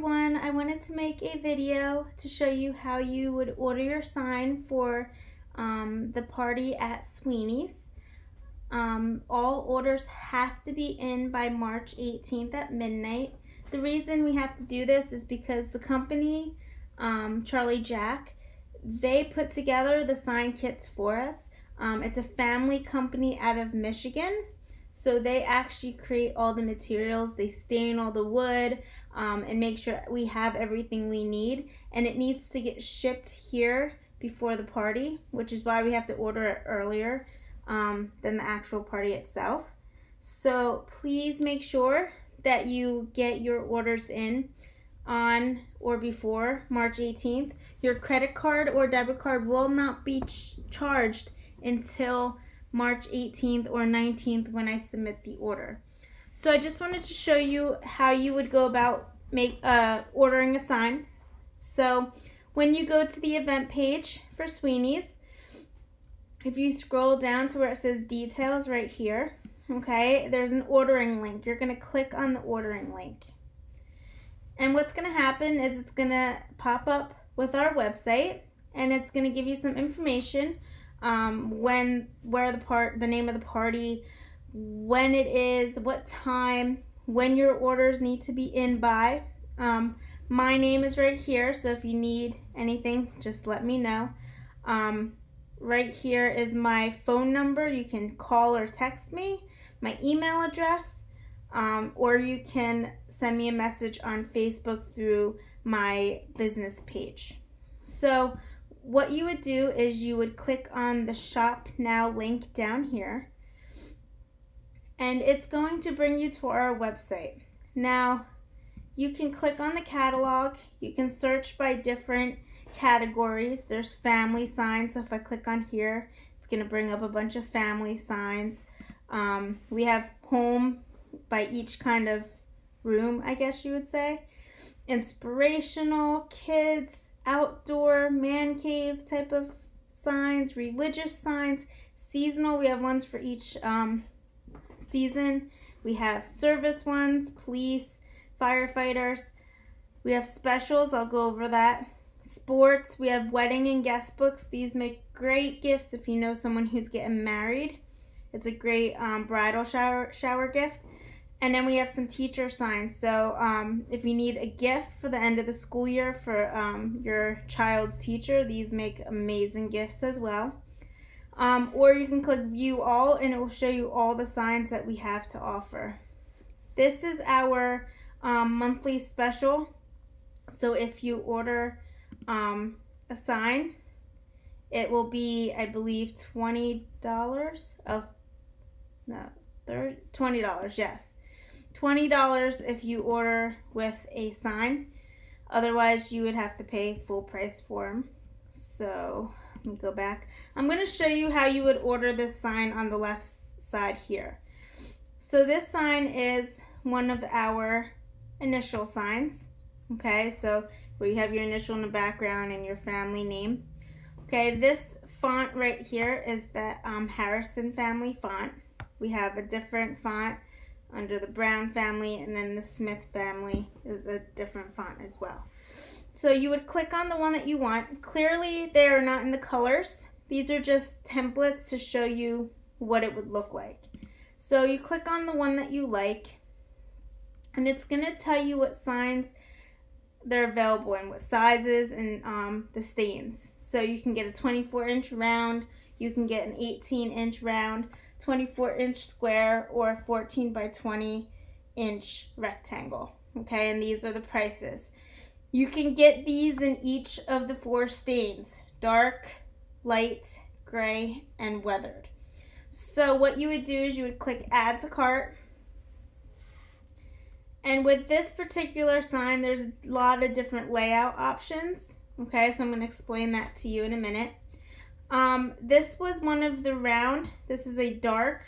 everyone, I wanted to make a video to show you how you would order your sign for the party at Sweeney's. All orders have to be in by March 18th at midnight. The reason we have to do this is because the company, Charlie Jack, they put together the sign kits for us. It's a family company out of Michigan. So they actually create all the materials, they stain all the wood, and make sure we have everything we need. And it needs to get shipped here before the party, which is why we have to order it earlier than the actual party itself. So please make sure that you get your orders in on or before March 18th. Your credit card or debit card will not be charged until March 18th or 19th when I submit the order. So I just wanted to show you how you would go about ordering a sign. So when you go to the event page for Sweeney's, if you scroll down to where it says details right here, okay, there's an ordering link. You're going to click on the ordering link. And what's going to happen is it's going to pop up with our website, and it's going to give you some information, the name of the party, when it is, what time, when your orders need to be in by. My name is right here, so if you need anything, just let me know. Right here is my phone number. You can call or text me, my email address, or you can send me a message on Facebook through my business page. So what you would do is you would click on the Shop Now link down here, and it's going to bring you to our website. Now, you can click on the catalog. You can search by different categories. There's family signs, so if I click on here, it's going to bring up a bunch of family signs. We have home by each kind of room, I guess you would say. Inspirational, kids, outdoor, man cave type of signs, religious signs, seasonal. We have ones for each season. We have service ones, police, firefighters. We have specials. I'll go over that. Sports. We have wedding and guest books. These make great gifts if you know someone who's getting married. It's a great bridal shower gift. And then we have some teacher signs. So if you need a gift for the end of the school year for your child's teacher, these make amazing gifts as well. Or you can click View All, and it will show you all the signs that we have to offer. This is our monthly special. So if you order a sign, it will be, I believe, $20, yes. $20 if you order with a sign. Otherwise, you would have to pay full price for them. So let me go back. I'm going to show you how you would order this sign on the left side here. So this sign is one of our initial signs. Okay, so where you have your initial in the background and your family name. Okay, this font right here is the Harrison family font. We have a different font under the Brown family, and then the Smith family is a different font as well. So you would click on the one that you want. Clearly, they are not in the colors. These are just templates to show you what it would look like. So you click on the one that you like, and it's going to tell you what signs they're available in, what sizes, and the stains. So you can get a 24-inch round, you can get an 18-inch round, 24-inch square, or a 14 by 20-inch rectangle. Okay, and these are the prices. You can get these in each of the 4 stains: dark, light, gray, and weathered. So what you would do is you would click Add to Cart. And with this particular sign, there's a lot of different layout options. Okay, so I'm going to explain that to you in a minute. This was one of the round. This is a dark.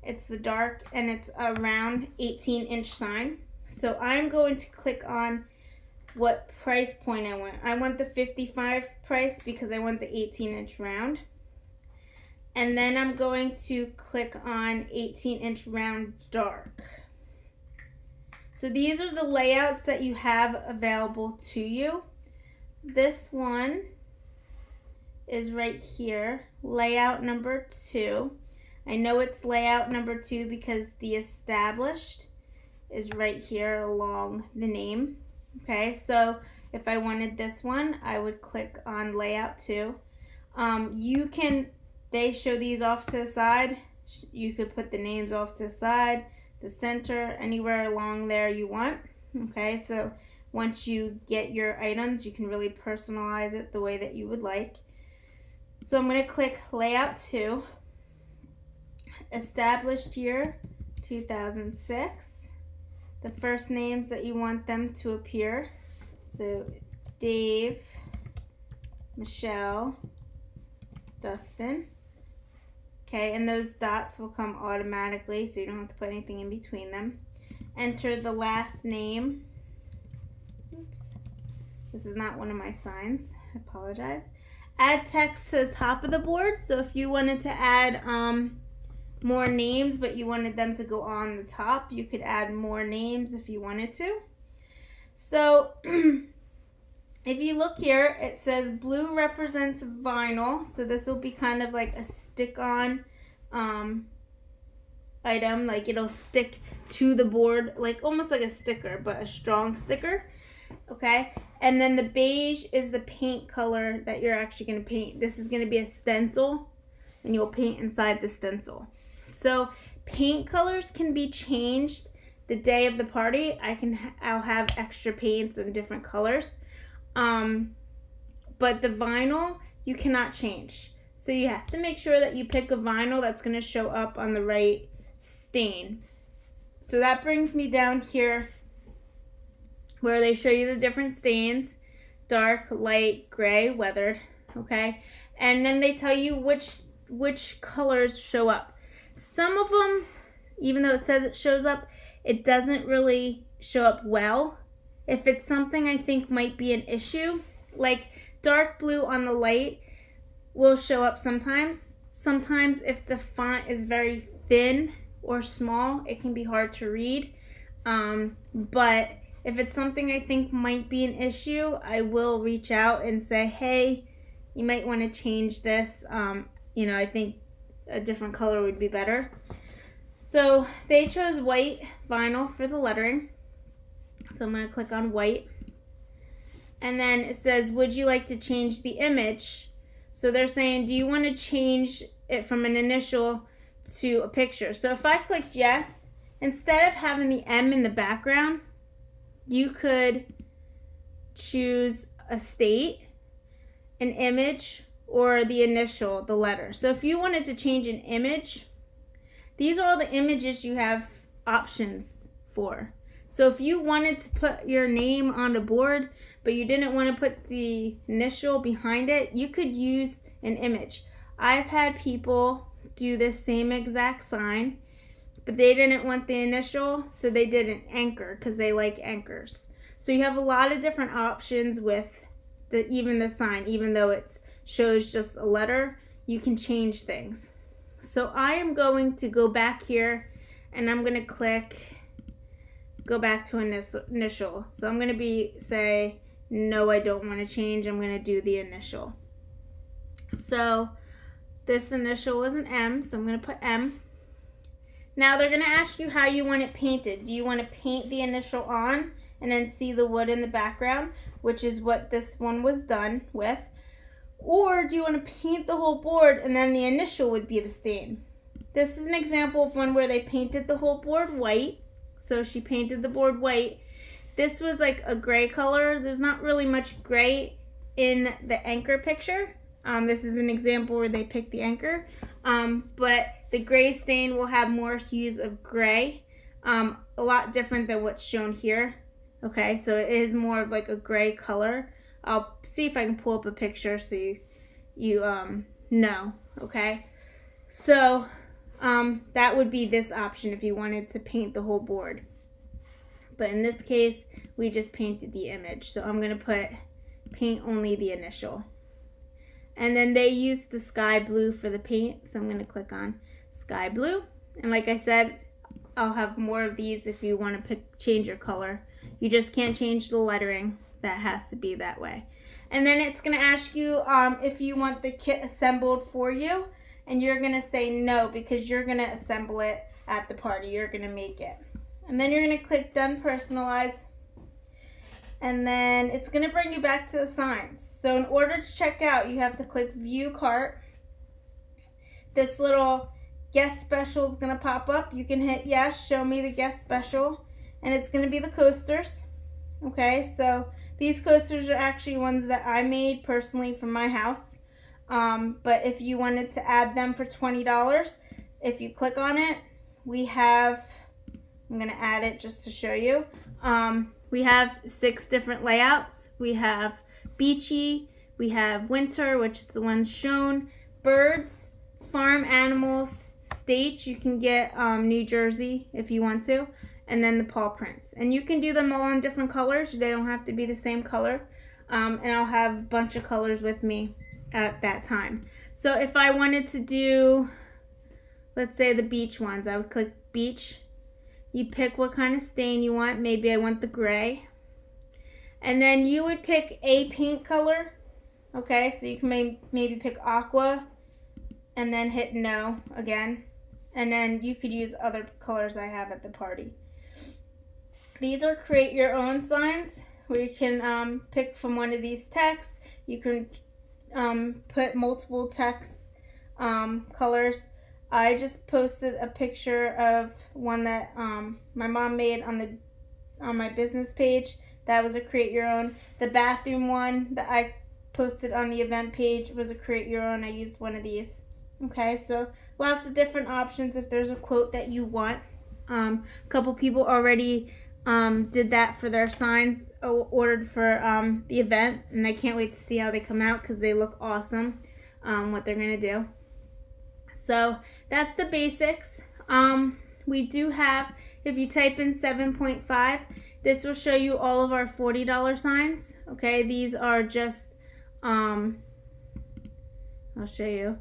It's the dark, and it's a round 18-inch sign. So I'm going to click on what price point I want. I want the 55 price because I want the 18-inch round. And then I'm going to click on 18-inch round dark. So these are the layouts that you have available to you. This one is right here, layout number 2. I know it's layout number 2 because the established is right here along the name. Okay, so if I wanted this one, I would click on layout 2. They show these off to the side. You could put the names off to the side, the center, anywhere along there you want. Okay, so once you get your items, you can really personalize it the way that you would like. So I'm going to click layout 2, established year 2006, the first names that you want them to appear. So Dave, Michelle, Dustin. Okay, and those dots will come automatically, so you don't have to put anything in between them. Enter the last name. Oops. This is not one of my signs. I apologize. Add text to the top of the board. So if you wanted to add more names, but you wanted them to go on the top, you could add more names if you wanted to. So if you look here, it says blue represents vinyl. So this will be kind of like a stick-on item. Like it'll stick to the board, like almost like a sticker, but a strong sticker. Okay. And then the beige is the paint color that you're actually going to paint. This is going to be a stencil, and you'll paint inside the stencil. So paint colors can be changed the day of the party. I'll have extra paints in different colors. But the vinyl you cannot change. So you have to make sure that you pick a vinyl that's going to show up on the right stain. So that brings me down here where they show you the different stains: dark, light, gray, weathered. Okay, and then they tell you which colors show up. Some of them, even though it says it shows up, it doesn't really show up well. If it's something I think might be an issue, like dark blue on the light will show up sometimes. Sometimes if the font is very thin or small, it can be hard to read. But if it's something I think might be an issue, I will reach out and say, hey, you might want to change this. I think a different color would be better. So they chose white vinyl for the lettering. So I'm going to click on white. And then it says, would you like to change the image? So they're saying, do you want to change it from an initial to a picture? So if I clicked yes, instead of having the M in the background, you could choose a state, an image, or the initial, the letter. So if you wanted to change an image, these are all the images you have options for. So if you wanted to put your name on the board, but you didn't want to put the initial behind it, you could use an image. I've had people do this same exact sign, but they didn't want the initial, so they did an anchor because they like anchors. So you have a lot of different options with even the sign. Even though it shows just a letter, you can change things. So I am going to go back here, and I'm going to click go back to initial. So I'm going to say, no, I don't want to change. I'm going to do the initial. So this initial was an M, so I'm going to put M. Now they're going to ask you how you want it painted. Do you want to paint the initial on and then see the wood in the background, which is what this one was done with? Or do you want to paint the whole board and then the initial would be the stain? This is an example of one where they painted the whole board white. So she painted the board white. This was like a gray color. There's not really much gray in the anchor picture. This is an example where they picked the anchor. But the gray stain will have more hues of gray. A lot different than what's shown here. Okay, so it is more of like a gray color. I'll see if I can pull up a picture so you know. Okay, so that would be this option if you wanted to paint the whole board. But in this case, we just painted the image. So I'm going to put paint only the initial. And then they used the sky blue for the paint. So I'm going to click on sky blue. And like I said, I'll have more of these if you want to change your color. You just can't change the lettering. That has to be that way. And then it's going to ask you if you want the kit assembled for you. And you're going to say no because you're going to assemble it at the party. You're going to make it. And then you're going to click Done Personalize. And then it's going to bring you back to the signs. So in order to check out, you have to click View Cart. This little guest special is going to pop up. You can hit yes, show me the guest special. And it's going to be the coasters. Okay, so these coasters are actually ones that I made personally for my house. But if you wanted to add them for $20, if you click on it, we have, I'm going to add it just to show you. We have 6 different layouts. We have beachy, we have winter, which is the ones shown, birds, farm animals, states. You can get New Jersey if you want to, and then the paw prints. And you can do them all in different colors. They don't have to be the same color. And I'll have a bunch of colors with me at that time. So if I wanted to do, let's say the beach ones, I would click beach. You pick what kind of stain you want. Maybe I want the gray. And then you would pick a paint color. Okay, so you can maybe pick aqua and then hit no again. And then you could use other colors I have at the party. These are create your own signs where you can pick from one of these texts. You can put multiple text colors. I just posted a picture of one that my mom made on my business page. That was a create your own. The bathroom one that I posted on the event page was a create your own. I used one of these. Okay, so lots of different options if there's a quote that you want. A couple people already did that for their signs, ordered for the event, and I can't wait to see how they come out because they look awesome, what they're going to do. So that's the basics. We do have, if you type in 7.5, this will show you all of our $40 signs. Okay, these are just, I'll show you,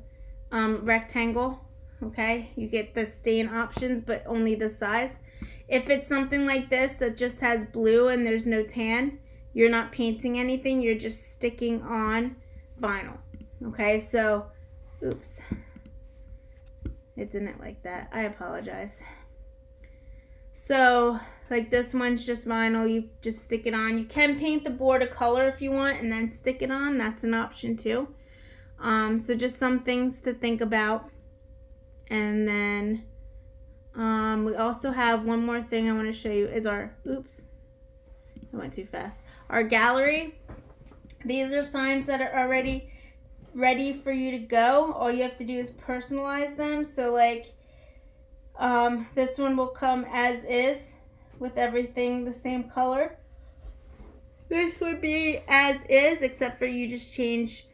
rectangle. Okay, you get the stain options, but only the size. If it's something like this that just has blue and there's no tan, you're not painting anything, you're just sticking on vinyl. Okay, so, oops. It didn't like that. I apologize. So, like this one's just vinyl. You just stick it on. You can paint the board a color if you want and then stick it on. That's an option too. So just some things to think about. And then we also have one more thing I want to show you is our, oops, I went too fast. Our gallery. These are signs that are already ready for you to go. All you have to do is personalize them. So like this one will come as is with everything the same color. This would be as is, except for you just change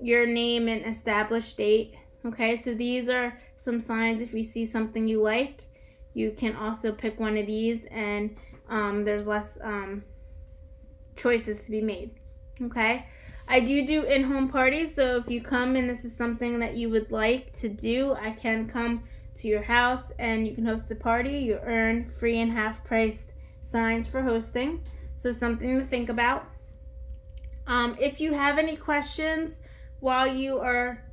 your name and established date. Okay, so these are some signs. If you see something you like, you can also pick one of these, and there's less choices to be made. Okay, I do in-home parties, so if you come and this is something that you would like to do, I can come to your house and you can host a party. You earn free and half-priced signs for hosting, so something to think about. If you have any questions while you are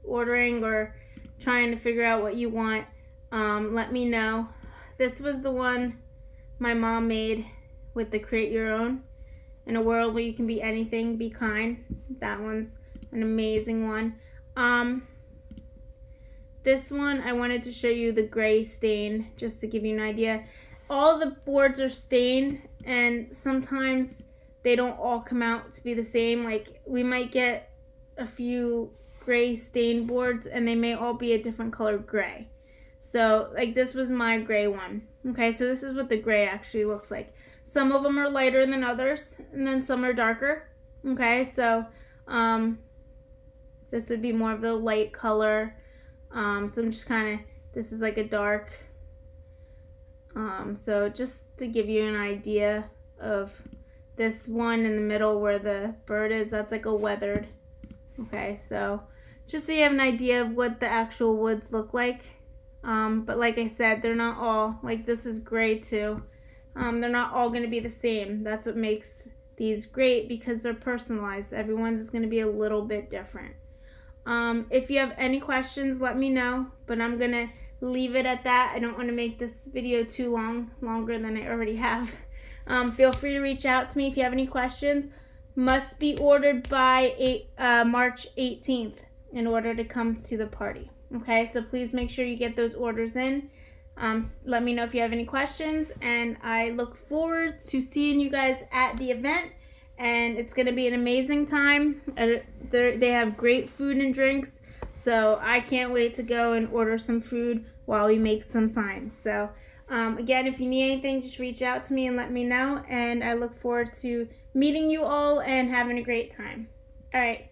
ordering or trying to figure out what you want, let me know. This was the one my mom made with the create your own. In a world where you can be anything, be kind. That one's an amazing one. This one, I wanted to show you the gray stain, just to give you an idea. All the boards are stained, and sometimes they don't all come out to be the same. Like, we might get a few gray stain boards, and they may all be a different color gray. So, like, this was my gray one. Okay, so this is what the gray actually looks like. Some of them are lighter than others, and then some are darker. Okay, so this would be more of the light color. So I'm just kind of, this is like a dark. So just to give you an idea of this one in the middle where the bird is, that's like a weathered. Okay, so just so you have an idea of what the actual woods look like. But like I said, they're not all, like this is gray too. They're not all going to be the same. That's what makes these great, because they're personalized. Everyone's is going to be a little bit different. If you have any questions, let me know, but I'm going to leave it at that. I don't want to make this video too longer than I already have. Feel free to reach out to me if you have any questions. Must be ordered by March 18th in order to come to the party. Okay, so please make sure you get those orders in. Let me know if you have any questions, and I look forward to seeing you guys at the event, and it's going to be an amazing time. They have great food and drinks, so I can't wait to go and order some food while we make some signs. So again, if you need anything, just reach out to me and let me know, and I look forward to meeting you all and having a great time. All right.